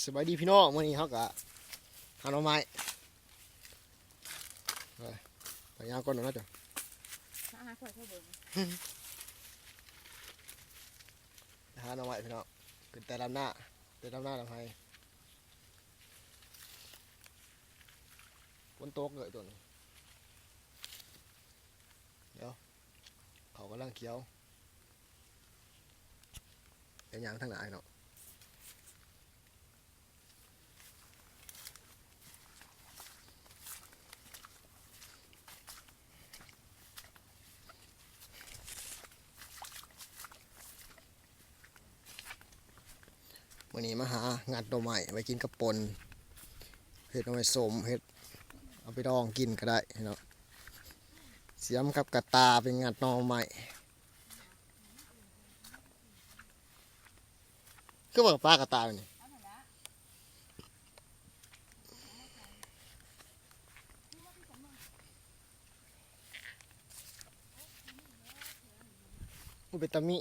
สบายดีพี่น้องวันนี้เขากะหาหน่อไม้ไปยาวก่อนหน่อยนะจ๊ะหาหน่อไม้พี่น้องเป็นแต่ลำหน้าลำไห้ฝนตกเลยตัวนี้เดี๋ยวเขากำลังเคี้ยวเป็นอย่างทั้งหลายเนาะวันนี้มาหางัดหน่อไม้ไปกินกับปนเห็ดหน่อไม้ส้มเห็ดเอาไปดองกินก็ได้เนาะเสียมกับกระตาเป็นงัดหน่อไม้ก็บอกปลากระตาเนี่ยมันเป็นตะมิ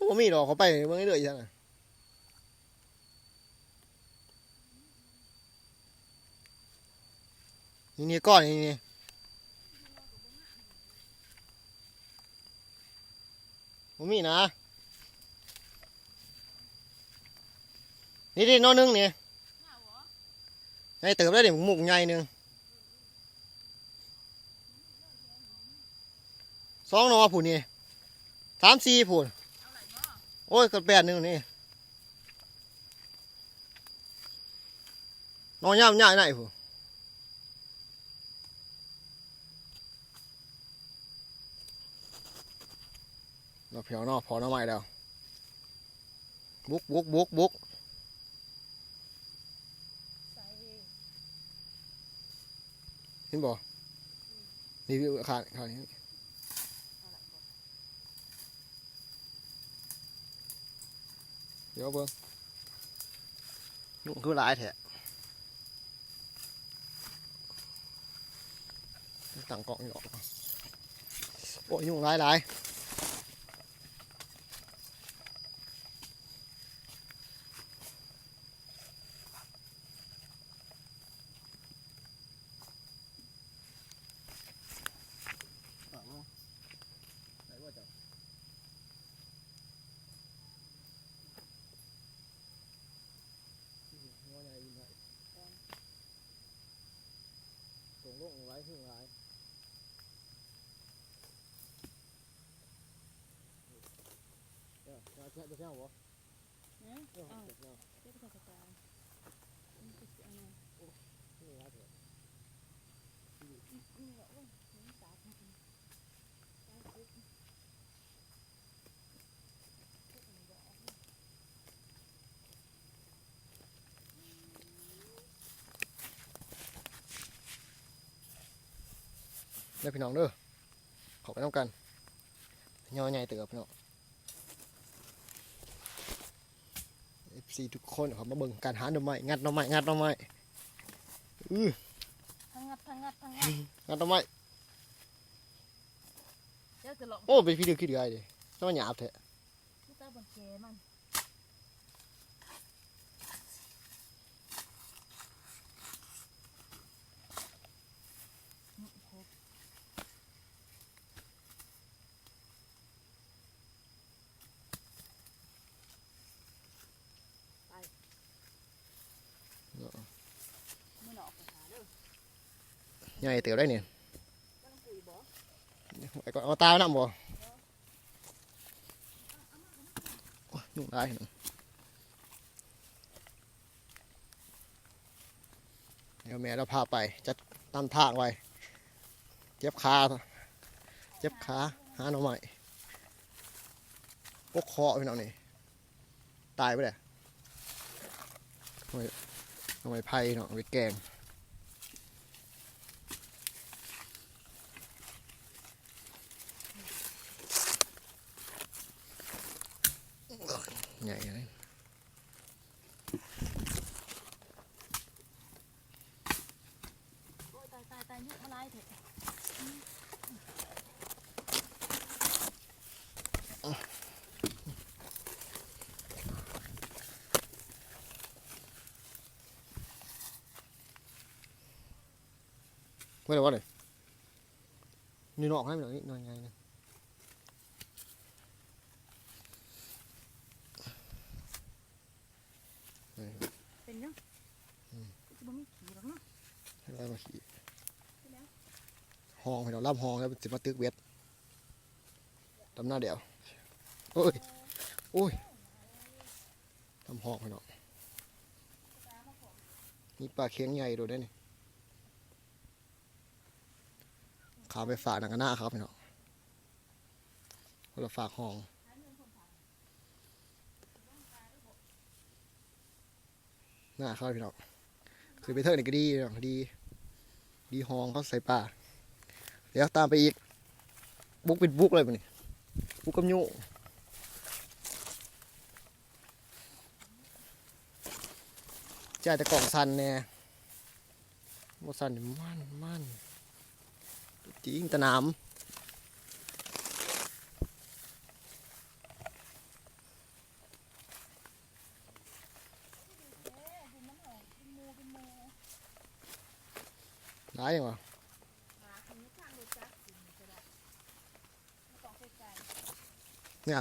โอ้มีดอกเขาไปเมื่อไงเดือดยังไงนี่ก้อนนี่ผมมีนะนี่ดิน้องนึงเนี่ยไงเติมได้เดี๋ยวหมุกใหญ่นึงสองนอผุนนี่3-4ผุนโอ้ยกระแปดนึงนี่นอนย่ำย่ายไหนผุนเราเพียวนอพอน้ำใหม่แล้วบุกเห็นบ่นี่ขาดนี้เดี๋ยวเบิ้งนุ่งคือหลายแท้ตั้งกล่องนี่ออกโอ้ยยุ่งหลายตรงลงไว้ขึ้นหลายจะเที่ยวบ่เนี่ยเที่ยวเที่ยวกระจายนี่คืออันนั้นโอ้นี่ร้ายเถอะนี่เหรอโอ้ยนี่ตาทำกินตาคุกเด้อพี่น้องเด้อขอไปน้ำกันย่อใหญ่เติบพี่น้อง FC ทุกคนเขามาเบิ่งการหาหน่อไม้งัดหน่อไม้ทั้งงัดงัดหน่อไม้โอ้เป็นพี่เดือดขี้เดือยดิต้องมาหยาบเถอะใหญ่เติบได้เนี่ยเอาตาหน้าบ่ยุ่งได้เดี๋ยวแม่เราพาไปจัดตามทางไว้เจ็บขาหาหน่อไม้พวกคอพี่น้องนี่ตายไปเลยหน่อไม้ไผ่เนาะไปแกงใหญ่เลยตายยุบมาไล่เถอะ ไม่ได้ว่าเลยนี่นอกให้มันหน่อยนี่หน่อยไงนะ เป็นเนาะจะบ่มีขี่หรอกเนาะ ให้ได้มาขี่ห้องให้เราล่ำห้องแล้วจะมาตึกเวทตำหน้าเดียวโอ้ยโอ้ยทำห้องให้เรามีปลาเค็งใหญ่ดูได้นี่ขาไปฝากหนังกันหน้าครับพี่น้องเราฝากห้องหน้าเขาพี่น้องคือไปเทิร์นก็ดีพี่น้องดีห้องเขาใส่ปลาเดี๋ยวตามไปอีกบุกเป็นบุกเลยมันนี่บุกกับยูจ่ายแต่กล่องสันเนี่ยบสันนี่มันจริงตะน้ำได้ยังวะเนี่ย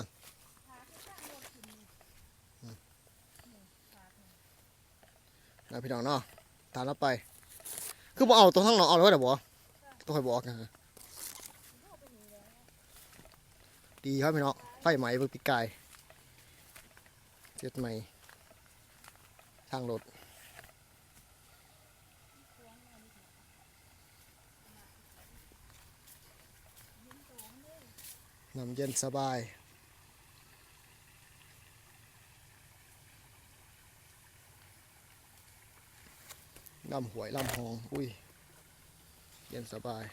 นะพี่น้องเนาะตามเราไปคือบ่เอาตัวทั้งหนอเอาเลยเดี๋ยวบ่ต้องให้บอกนะดีครับพี่น้องไฟไหม้เบิ่งปีกไก่เจ็ดไหม้ทางรถน้ำเย็นสบายลำหวยลำหองอุ้ยเย็นสบาย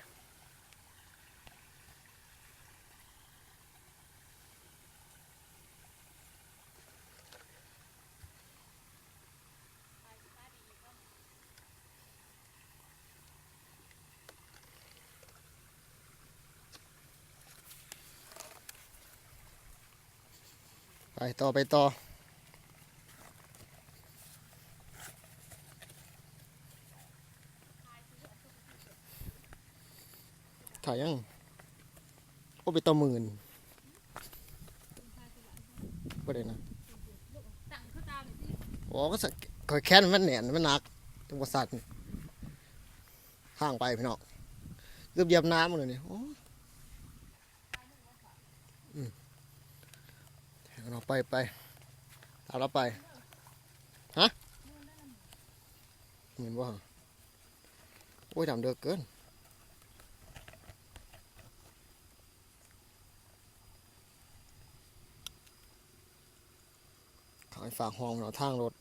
ไปต่อถ่ายยังโอ้ไปต่อหมื่นก็ได้นะ ตั้งเขาตามสิ โอ้ก็สักคอยแค้นมันแหนนมันหนักตัวประสาทห่างไปพี่น้องเกือบเหยียบน้ำมันเลยนี่โอ้เราไปตามเราไปฮะเหมือนว่าโอ้ยดำเดือดเกินขายฝากห้องเราทางรถ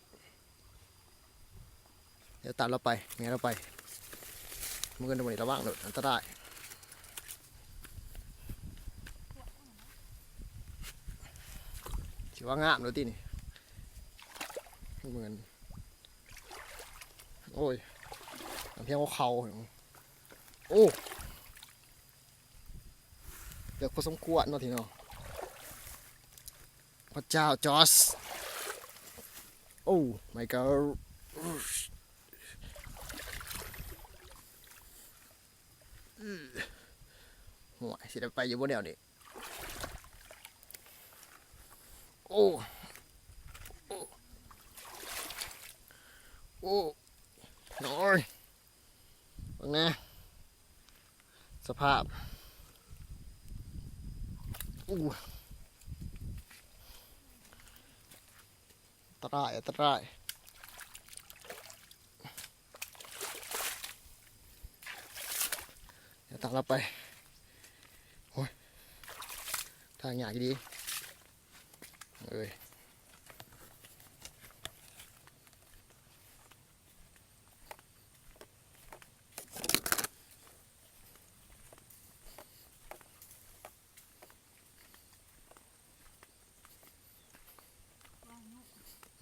เดี๋ยวตามเราไปเมียเราไปมือกันตรงนี้ระวังเลยอันตรายถือว่างามเลยที่นี่เหมือนโอ้ยเพียงว่าเขาโอ้เดือดพอสมควรเนาะทีเนาะพระเจ้าจอสโอ้ my god หัวสิได้ไปอยู่บนแนวนี้โอ้โอ้น้อยบังนะสภาพอู้อันตรายเดี๋ยวตามเราไปโอ้ยทางยากดีเอ้ย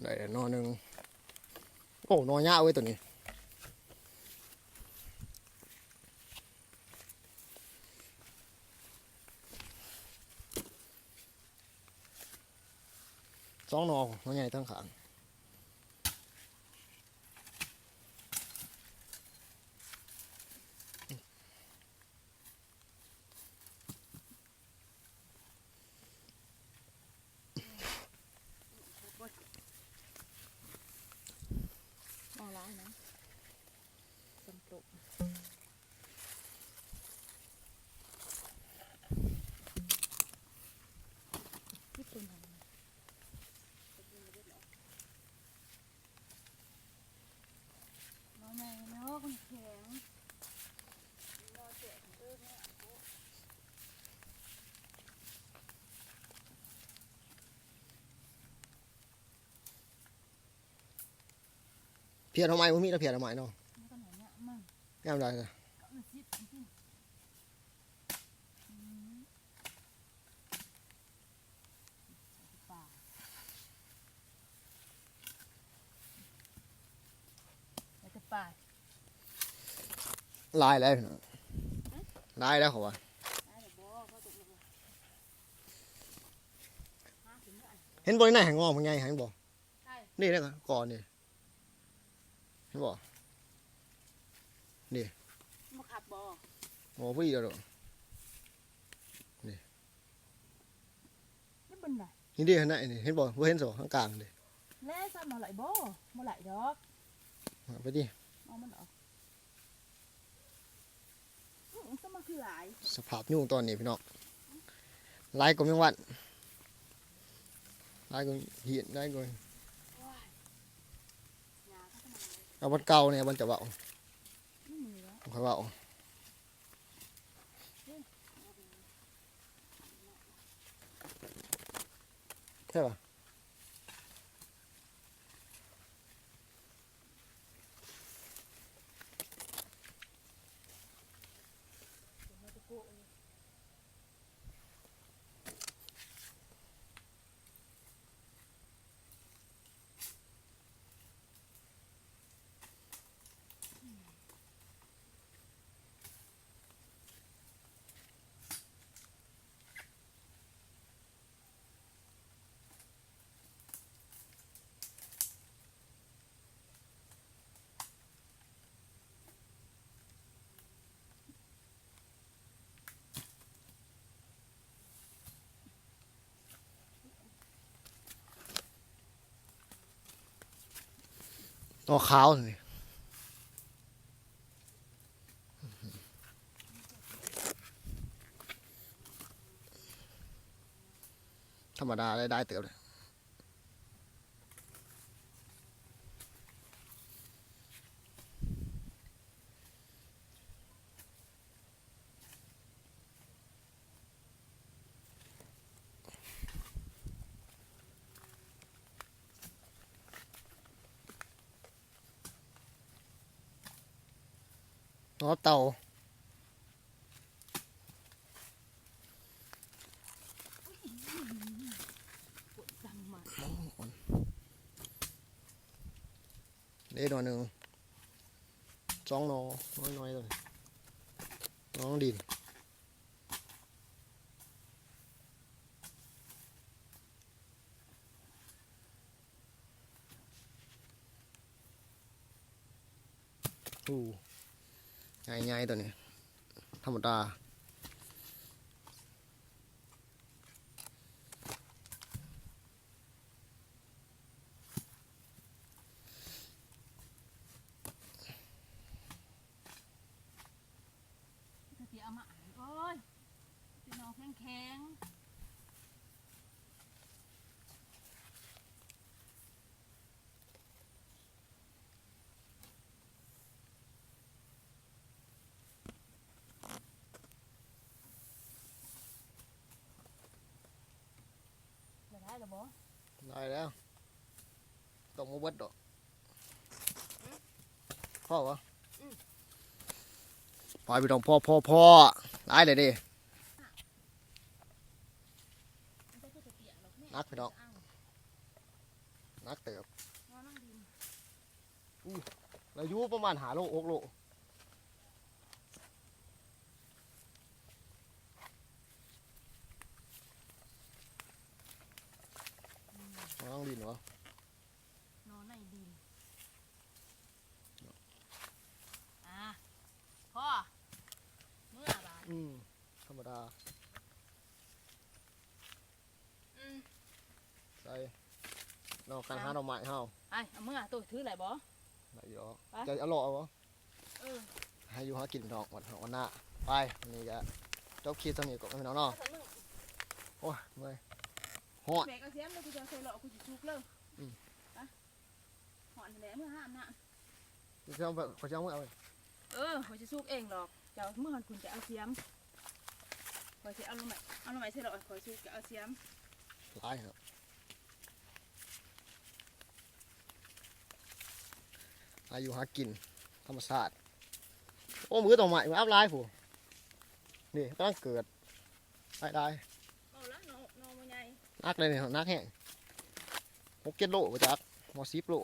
ได้นอนหนึ่งโอ้นอนยากเว้ยตัวนี้สองนอนใหญ่ทั้งขาง ตัวนั้นน้อยใหญ่เนาะคนแข็งรอเจ็บเนี่ย เพียรทำไมบ่มีแต่เพียรทำไมเนาะ มันก็หน่อยเนี่ยมั่ง แง่มได้จ้ะ ก็มันซิดจริงป่าแล้วจะป่า ลายแล้วพี่น้องลายแล้วเขาว่า ได้หรือบ่เขาตกลงมาถึงเมื่อไหร่ เห็นบ่ในแห่งงอมันไงเห็นบ่ ใช่ นี่นะก่อนนี่เห็นบ่ มาขับบ่ โอ้พี่เดียวดอก นี่เป็นไร นี่ดิเห็นไหมนี่เห็นบ่บ่เห็นสอข้างกลางดิ แล่ซ้ำมาไหลบ่มาไหลดอก เอาไปดิ เอามันออกซ้ำมาคือหลาย สภาพยุ่งตอนนี้พี่น้องลายก็ยังวันลายก็เหียนลายก็ ว้ายยาเขาจะมาไหล เอาวันเก่าเนี่ยวันจะเบา ไม่มีแล้ว ค่อยเบาใช่ป่ะ มาตะโกะเลย ตัวขาวนี่ธรรมดาได้เติบเลยตัวเต่า ปวดจังมา เด้หน่อยหนึ่งสองหนอน้อยๆเลยน้องดินอู้ง่ายๆตัวนี้ธรรมดา ถ้าเสียเอามาอ่านโอ้ยเป็นน้องแข็งแข็งได้หรือบ่ ได้แล้วต้องมาเบิดดอกพ่อวะปล่อยไปต้องพ่อได้เลยดินักไปดอกนักเติบอายุประมาณ5 โล6 โลน้องดินวะ นอนในดินพ่อเมื่อบาด ธรรมดาใส่นอกการหาดอกไม้เฮา ไอ้เอาเมื่อตัวถือไหลบ่ ไหนอยู่จะเอาหล่อวะ เออ ให้อยู่หากินดอกวันหน้าไปวันนี้จะจบคลิปตรงนี้ก่อนพี่น้องเนาะโอ้ยเมื่อย ฮอด แบกเอาเสียมเลยกูจะใส่หลอกกูจะชุกเลยไปหอนแหลมเมื่อห้ามนะ เจ้าแบบเขาเจ้าเอาไป เขาจะชุกเองหรอกเจ้าเมื่อหันคุณจะเอาเสียมคอยจะเอาลงใหม่ใส่หลอกคอยชุกจะเอาเสียม หลายครับอายุหากินธรรมชาติโอ้มือต่อใหม่มาอัพไลน์ผู้นี่กำลังเกิดได้ เอาละนอมันใหญ่ นักเลยเนี่ยนักแห้ง6-7 โลไปจักมอ10 โล